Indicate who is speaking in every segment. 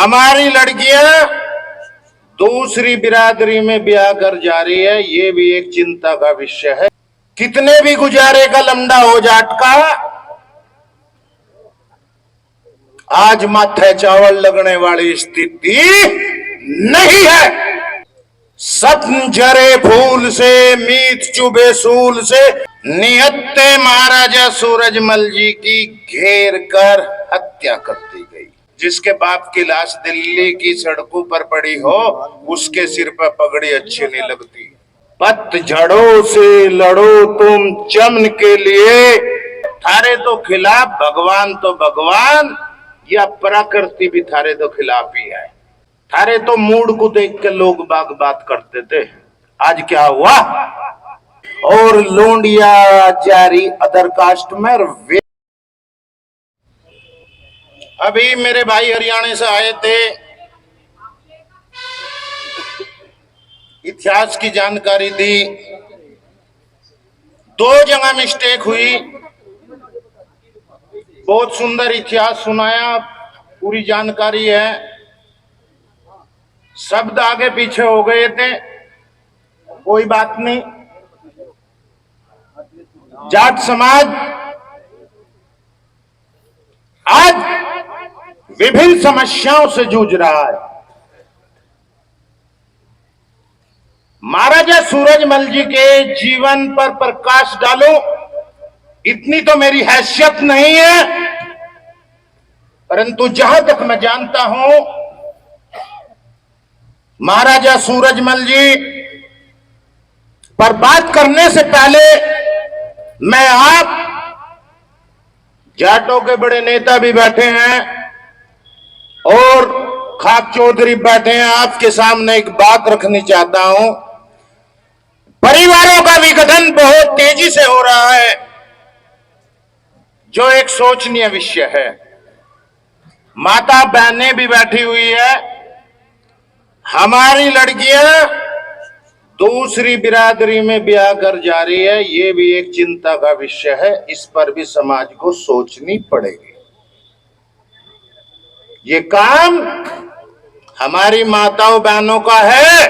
Speaker 1: हमारी लड़कियां दूसरी बिरादरी में ब्याह कर जा रही है, ये भी एक चिंता का विषय है। कितने भी गुजारे का लमड़ा हो जाट का, आज माथे चावल लगने वाली स्थिति नहीं है। सपन जरे फूल से, मीत चुभे सूल से, निहत्ते महाराजा सूरजमल जी की घेर कर हत्या कर दी गई। जिसके बाप की लाश दिल्ली की सड़कों पर पड़ी हो, उसके सिर पर पगड़ी अच्छी नहीं लगती। पतझड़ों से लड़ो तुम चमन के लिए, थारे तो खिलाफ भगवान तो भगवान या प्रकृति भी थारे तो खिलाफ ही है। थारे तो मूड को देख के लोग बात करते थे, आज क्या हुआ? और लोंडिया जारी अदर कास्ट में। अभी मेरे भाई हरियाणा से आए थे, इतिहास की जानकारी दी। 2 जगह मिस्टेक हुई, बहुत सुंदर इतिहास सुनाया, पूरी जानकारी है। शब्द आगे पीछे हो गए थे, कोई बात नहीं। जाट समाज आज विभिन्न समस्याओं से जूझ रहा है। महाराजा सूरजमल जी के जीवन पर प्रकाश डालो, इतनी तो मेरी हैसियत नहीं है, परंतु जहां तक मैं जानता हूं, महाराजा सूरजमल जी पर बात करने से पहले मैं आप जाटों के बड़े नेता भी बैठे हैं और खाप चौधरी बैठे हैं, आपके सामने एक बात रखनी चाहता हूं। परिवारों का विघटन बहुत तेजी से हो रहा है, जो एक सोचनीय विषय है। माता बहनें भी बैठी हुई है। हमारी लड़कियां दूसरी बिरादरी में ब्याह कर जा रही है, ये भी एक चिंता का विषय है। इस पर भी समाज को सोचनी पड़ेगी। ये काम हमारी माताओं बहनों का है।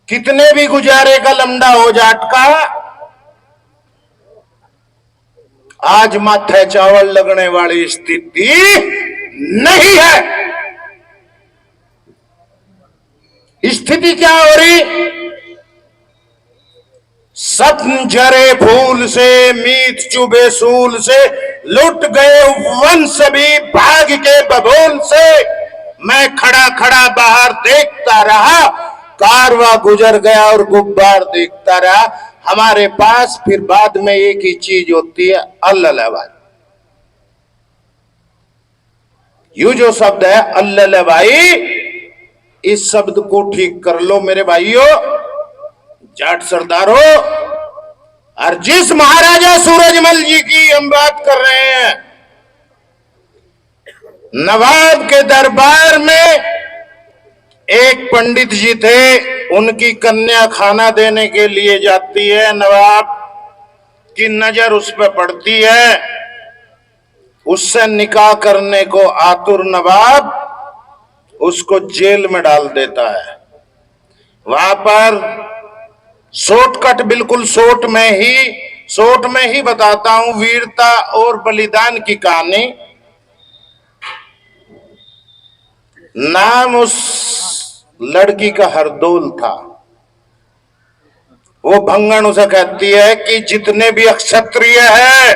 Speaker 1: कितने भी गुजारे का लमड़ा हो जाट का, आज माथे चावल लगने वाली स्थिति नहीं है। स्थिति क्या हो रही? सपन जरे फूल से, मीत चुभे सूल से, लुट गए वन सभी भाग के बबूल से। मैं खड़ा खड़ा बाहर देखता रहा, कारवां गुजर गया और गुब्बार देखता रहा। हमारे पास फिर बाद में एक ही चीज होती है, अल्लाह। यू जो शब्द है अल्लाह भाई, इस शब्द को ठीक कर लो मेरे भाइयों, जाट सरदारों। और जिस महाराजा सूरजमल जी की हम बात कर रहे हैं, नवाब के दरबार में एक पंडित जी थे, उनकी कन्या खाना देने के लिए जाती है। नवाब की नजर उस पर पड़ती है, उससे निकाह करने को आतुर नवाब उसको जेल में डाल देता है। वहां पर शॉर्टकट, बिल्कुल शॉर्ट में ही बताता हूं वीरता और बलिदान की कहानी। नाम उस लड़की का हरदौल था। वो भंगण उसे कहती है कि जितने भी क्षत्रिय है,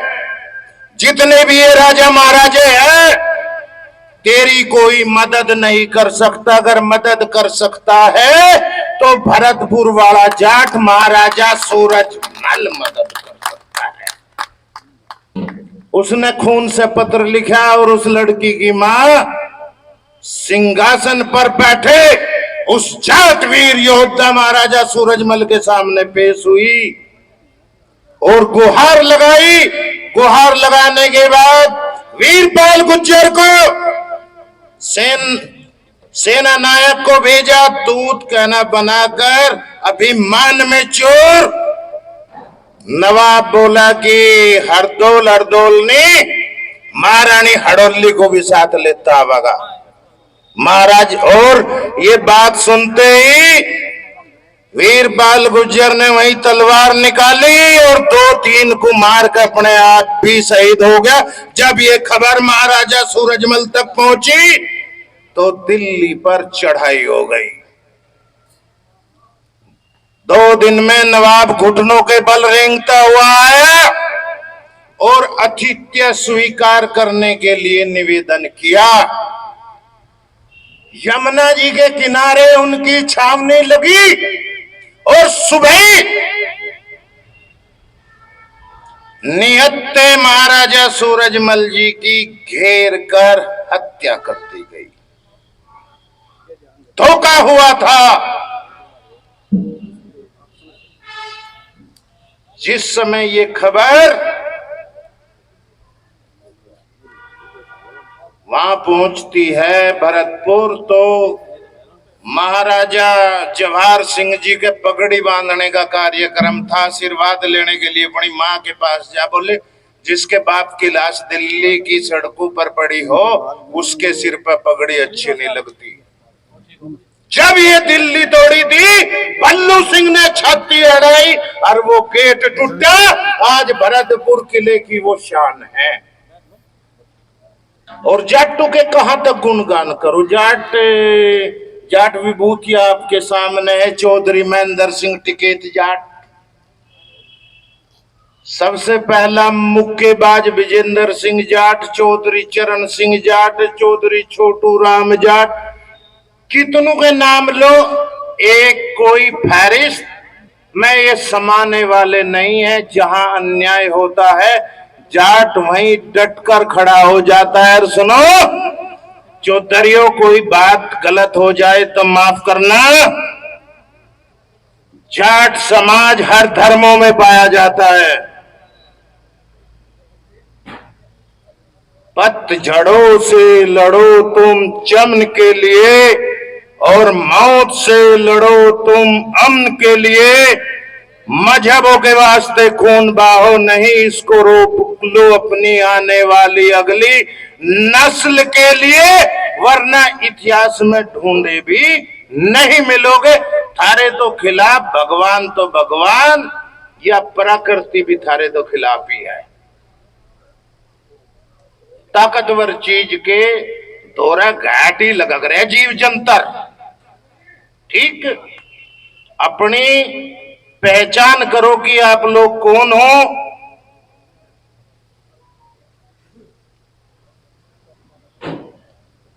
Speaker 1: जितने भी ये राजा महाराजे हैं, तेरी कोई मदद नहीं कर सकता। अगर मदद कर सकता है तो भरतपुर वाला जाट महाराजा सूरजमल मदद कर सकता है। उसने खून से पत्र लिखा और उस लड़की की मां सिंहासन पर बैठे उस जाट वीर योद्धा महाराजा सूरजमल के सामने पेश हुई और गुहार लगाई। गुहार लगाने के बाद वीरपाल गुज्जर को, सेना नायक को भेजा, दूत कहना बनाकर अभिमान में चोर। नवाब बोला कि हरदौल ने महारानी हड़ोली को भी साथ लेता होगा महाराज। और ये बात सुनते ही वीरपाल गुर्जर ने वही तलवार निकाली और 2-3 को मार कर अपने आप भी शहीद हो गया। जब ये खबर महाराजा सूरजमल तक पहुंची तो दिल्ली पर चढ़ाई हो गई। 2 दिन में नवाब घुटनों के बल रेंगता हुआ आया और आतिथ्य स्वीकार करने के लिए निवेदन किया। यमुना जी के किनारे उनकी छावनी लगी और सुबह निहत्ते महाराजा सूरजमल जी की घेर कर हत्या कर दी गई। धोखा हुआ था। जिस समय ये खबर वहां पहुंचती है भरतपुर, तो महाराजा जवाहर सिंह जी के पगड़ी बांधने का कार्यक्रम था। आशीर्वाद लेने के लिए अपनी मां के पास जा बोले, जिसके बाप की लाश दिल्ली की सड़कों पर पड़ी हो उसके सिर पर पगड़ी अच्छी नहीं लगती। जब ये दिल्ली तोड़ी थी भल्लू सिंह ने छाती अड़ाई और वो गेट टूटा। आज भरतपुर किले की वो शान है। और जाटों के कहां तक गुणगान करो। जाट विभूति आपके सामने है। चौधरी महेंद्र सिंह टिकैत जाट, सबसे पहला मुक्केबाज विजेंद्र सिंह जाट, चौधरी चरण सिंह जाट, चौधरी छोटू राम जाट, कितनों के नाम लो, एक कोई फहरिस्त में ये समाने वाले नहीं है। जहां अन्याय होता है जाट वहीं डटकर खड़ा हो जाता है। और सुनो चौधरियों, कोई बात गलत हो जाए तो माफ करना। जाट समाज हर धर्मों में पाया जाता है। पतझड़ों से लड़ो तुम चमन के लिए और मौत से लड़ो तुम अमन के लिए। मजहबों के वास्ते खून बहाओ नहीं, इसको रोक लो अपनी आने वाली अगली नस्ल के लिए, वरना इतिहास में ढूंढे भी नहीं मिलोगे। थारे तो खिलाफ भगवान तो भगवान या प्रकृति भी थारे तो खिलाफ ही है। ताकतवर चीज के दौरा घाट ही लग रहे जीव जंतर। ठीक, अपनी पहचान करो कि आप लोग कौन हो।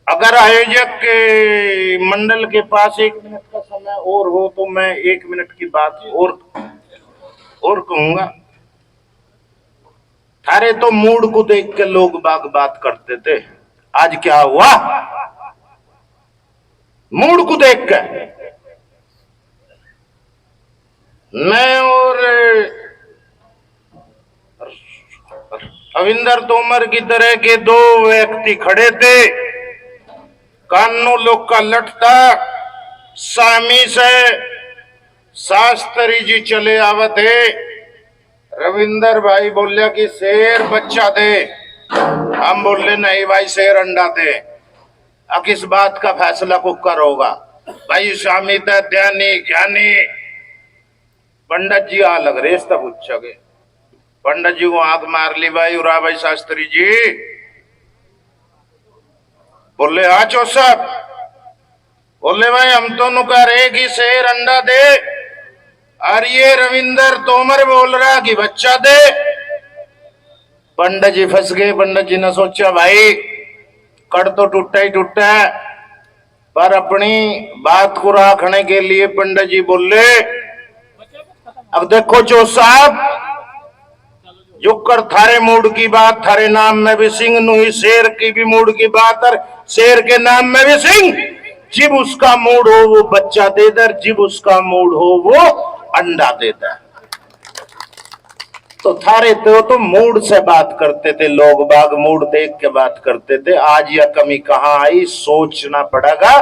Speaker 1: अगर आयोजक के मंडल के पास 1 मिनट का समय और हो तो मैं 1 मिनट की बात और कहूंगा। थारे तो मूड को देख के लोग बात करते थे, आज क्या हुआ? मूड को देख के मैं और रविंदर तोमर की तरह के 2 व्यक्ति खड़े थे। कानून लोग का लटता सामी से शास्त्री जी चले आवत है। रविंदर भाई बोलिया कि शेर बच्चा दे। हम बोले नहीं भाई शेर अंडा दे। अब किस बात का फैसला कुकर होगा भाई? स्वामी ध्यानी ज्ञानी पंडित जी आ लग रहे तब पूछा गए। पंडित जी को आंख मार ली भाई, उरा भाई शास्त्री जी बोले हाँ चौसब। बोले भाई हम तो नुका रहे कि शेर अंडा दे और ये रविंदर तोमर बोल रहा कि बच्चा दे। पंडित जी फंस गए। पंडित जी ने सोचा भाई कड़ तो टूटा ही टूटा है, पर अपनी बात को रखने के लिए पंडित जी बोले अब देखो जो साहब जो कर थारे मूड की बात, थारे नाम में भी सिंह नुई शेर की भी मूड की बात, और शेर के नाम में भी सिंह। जिब उसका मूड हो वो बच्चा देता, जिब उसका मूड हो वो अंडा देता। तो थारे तो मूड से बात करते थे लोग बाग, मूड देख के बात करते थे। आज यह कमी कहाँ आई सोचना पड़ेगा।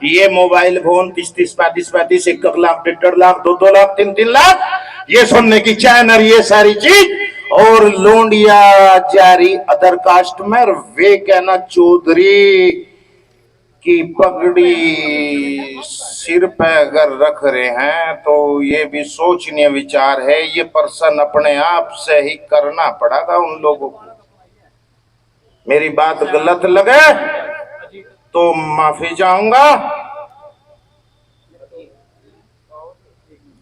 Speaker 1: ये मोबाइल फोन 30-30, 35-35, 1 लाख, 1.5 लाख, 2-2 लाख, 3-3 लाख, ये सुनने की चैनल, ये सारी चीज और लोंडिया जारी अदर कास्ट में, और वे कहना चौधरी की पगड़ी सिर पे अगर रख रहे हैं तो ये भी सोचनीय विचार है। ये पर्सन अपने आप से ही करना पड़ेगा उन लोगों को। मेरी बात गलत लगे तो माफी चाहूंगा।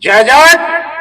Speaker 1: जय जय